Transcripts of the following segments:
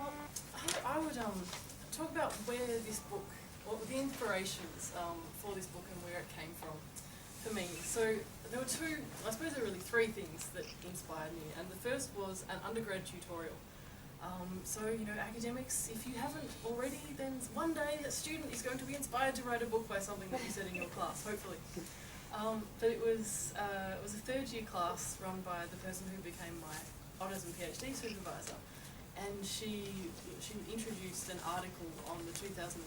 Well, I would talk about where this book, or the inspirations for this book and where it came from for me. So there were I suppose there were really three things that inspired me, and the first was an undergrad tutorial. So, you know, academics, if you haven't already, then one day a student is going to be inspired to write a book by something that you said in your class, hopefully. But it was a third year class run by the person who became my honours and PhD supervisor, and she introduced an article on the 2004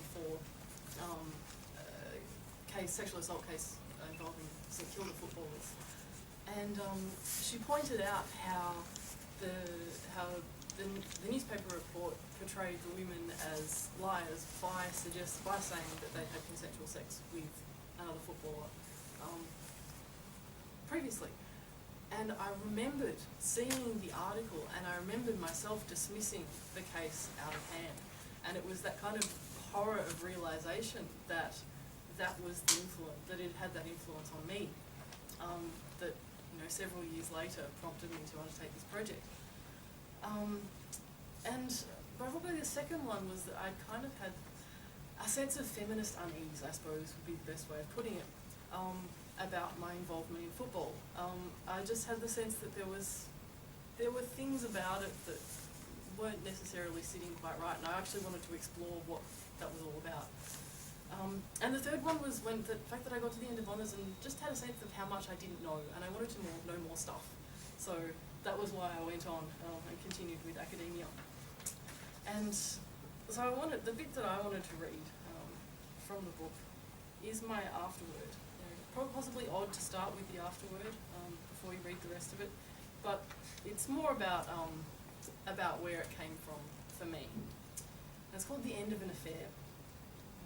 sexual assault case involving St Kilda footballers, and she pointed out how the newspaper report portrayed the women as liars by saying that they had consensual sex with another footballer previously. And I remembered seeing the article, and I remembered myself dismissing the case out of hand. And it was that kind of horror of realisation that was the influence, that it had that influence on me, that, you know, several years later prompted me to undertake this project. And probably the second one was that I kind of had a sense of feminist unease, I suppose would be the best way of putting it, about my involvement in football. I just had the sense that there were things about it that weren't necessarily sitting quite right, and I actually wanted to explore what that was all about. And the third one was when the fact that I got to the end of honours and just had a sense of how much I didn't know, and I wanted to know more stuff. So that was why I went on and continued with academia. And so the bit that I wanted to read from the book is my afterword. Possibly odd to start with the afterword before you read the rest of it, but it's more about where it came from for me. And it's called The End of an Affair.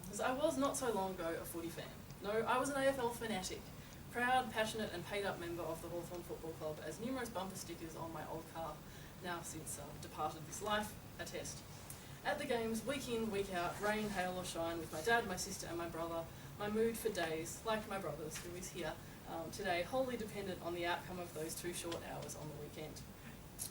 Because I was not so long ago a footy fan. No, I was an AFL fanatic, proud, passionate and paid up member of the Hawthorn Football Club, as numerous bumper stickers on my old car, now since departed this life, attest. At the games, week in, week out, rain, hail or shine, with my dad, my sister and my brother, my mood for days, like my brother's, who is here today, wholly dependent on the outcome of those 2 short hours on the weekend.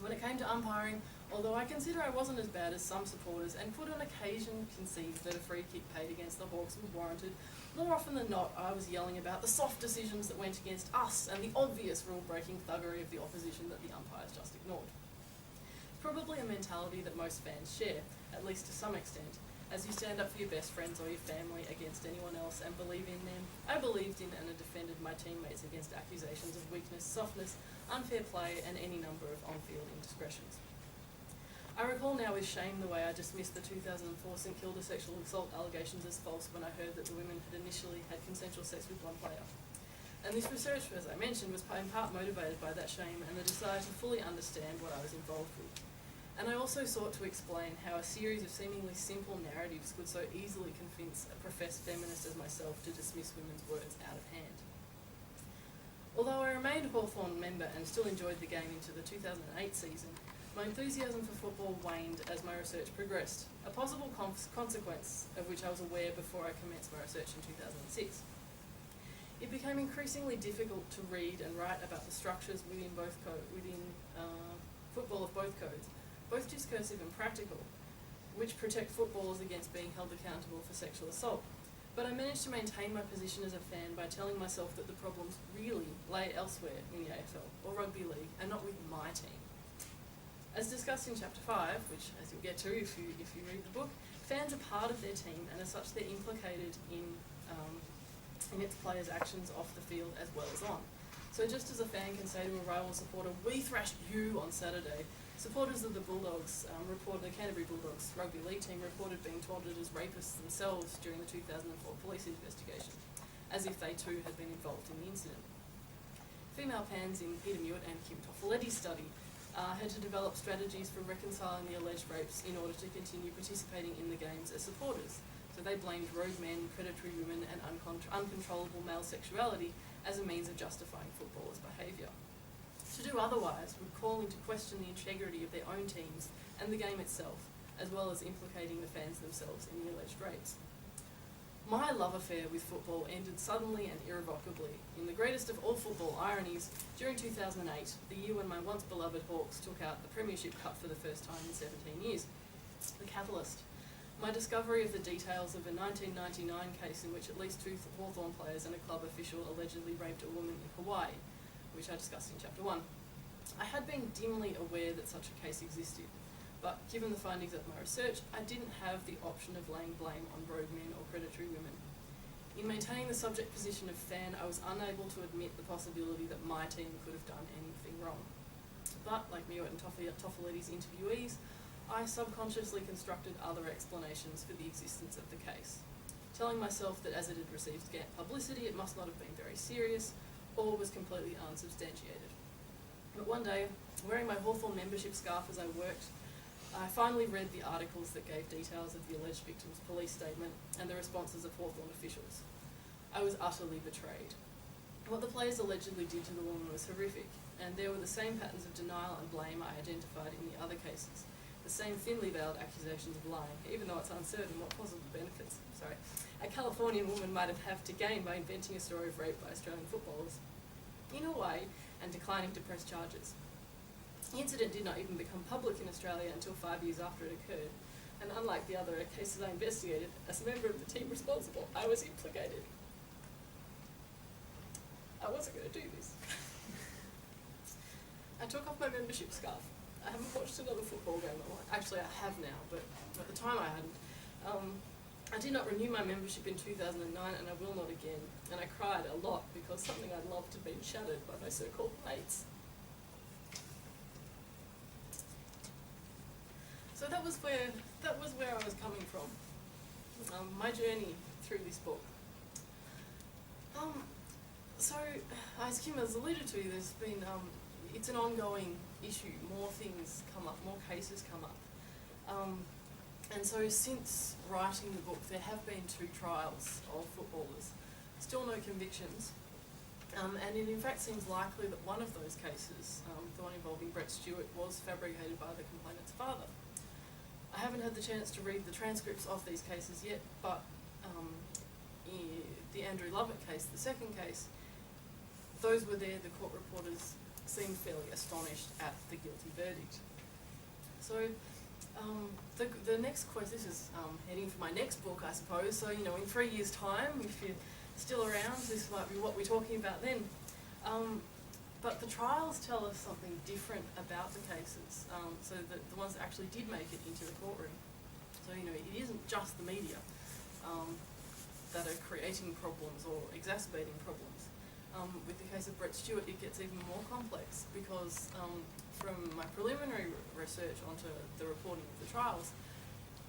When it came to umpiring, although I consider I wasn't as bad as some supporters and could on occasion concede that a free kick paid against the Hawks was warranted, more often than not I was yelling about the soft decisions that went against us and the obvious rule-breaking thuggery of the opposition that the umpires just ignored. Probably a mentality that most fans share, at least to some extent, as you stand up for your best friends or your family against anyone else and believe in them. I believed in and defended my teammates against accusations of weakness, softness, unfair play and any number of on-field indiscretions. I recall now with shame the way I dismissed the 2004 St Kilda sexual assault allegations as false when I heard that the women had initially had consensual sex with one player. And this research, as I mentioned, was in part motivated by that shame and the desire to fully understand what I was involved with. And I also sought to explain how a series of seemingly simple narratives could so easily convince a professed feminist as myself to dismiss women's words out of hand. Although I remained a Hawthorn member and still enjoyed the game into the 2008 season, my enthusiasm for football waned as my research progressed, a possible consequence of which I was aware before I commenced my research in 2006. It became increasingly difficult to read and write about the structures within football of both codes, both discursive and practical, which protect footballers against being held accountable for sexual assault. But I managed to maintain my position as a fan by telling myself that the problems really lay elsewhere in the AFL or rugby league and not with my team. As discussed in Chapter 5, which as you'll get to if you read the book, fans are part of their team and as such they're implicated in its players' actions off the field as well as on. So just as a fan can say to a rival supporter, "We thrashed you on Saturday," supporters of the Bulldogs the Canterbury Bulldogs rugby league team reported being taunted as rapists themselves during the 2004 police investigation, as if they too had been involved in the incident. Female fans in Peter Mewett and Kim Toffoletti's study had to develop strategies for reconciling the alleged rapes in order to continue participating in the games as supporters. So they blamed rogue men, predatory women and uncontrollable male sexuality as a means of justifying footballers' behaviour. To do otherwise would call into question the integrity of their own teams and the game itself, as well as implicating the fans themselves in the alleged rapes. My love affair with football ended suddenly and irrevocably. In the greatest of all football ironies, during 2008, the year when my once beloved Hawks took out the Premiership Cup for the first time in 17 years. The catalyst. My discovery of the details of a 1999 case in which at least 2 Hawthorn players and a club official allegedly raped a woman in Hawaii, which I discussed in Chapter 1. I had been dimly aware that such a case existed, but given the findings of my research, I didn't have the option of laying blame on rogue men or predatory women. In maintaining the subject position of fan, I was unable to admit the possibility that my team could have done anything wrong. But, like Mewat and Toffolides' interviewees, I subconsciously constructed other explanations for the existence of the case, telling myself that as it had received scant publicity, it must not have been very serious, or was completely unsubstantiated. But one day, wearing my Hawthorn membership scarf as I worked, I finally read the articles that gave details of the alleged victim's police statement and the responses of Hawthorn officials. I was utterly betrayed. What the players allegedly did to the woman was horrific, and there were the same patterns of denial and blame I identified in the other cases. The same thinly veiled accusations of lying, even though it's uncertain what possible benefits a Californian woman might have to gain by inventing a story of rape by Australian footballers in Hawaii and declining to press charges. The incident did not even become public in Australia until 5 years after it occurred, and unlike the other cases I investigated, as a member of the team responsible, I was implicated. I wasn't going to do this. I took off my membership scarf. I haven't watched another football game in a while. Actually, I have now, but at the time I hadn't. I did not renew my membership in 2009, and I will not again. And I cried a lot because something I loved had been shattered by my so-called mates. So that was where I was coming from. My journey through this book. So, as Kim has alluded to, there's been it's an ongoing issue. More things come up, more cases come up. And so since writing the book, there have been 2 trials of footballers. Still no convictions. And it in fact seems likely that one of those cases, the one involving Brett Stewart, was fabricated by the complainant's father. I haven't had the chance to read the transcripts of these cases yet, but the Andrew Lovett case, the second case, those were there, the court reporters seemed fairly astonished at the guilty verdict. So the next question, this is heading for my next book, I suppose, so in 3 years' time, if you're still around, this might be what we're talking about then. But the trials tell us something different about the cases, so that the ones that actually did make it into the courtroom. So, it isn't just the media that are creating problems or exacerbating problems. With the case of Brett Stewart, it gets even more complex because from my preliminary research onto the reporting of the trials,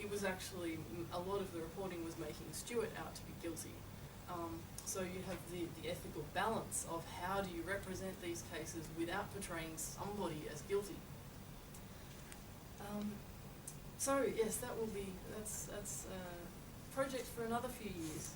it was actually, a lot of the reporting was making Stewart out to be guilty. So you have the ethical balance of how do you represent these cases without portraying somebody as guilty. So yes, that's a project for another few years.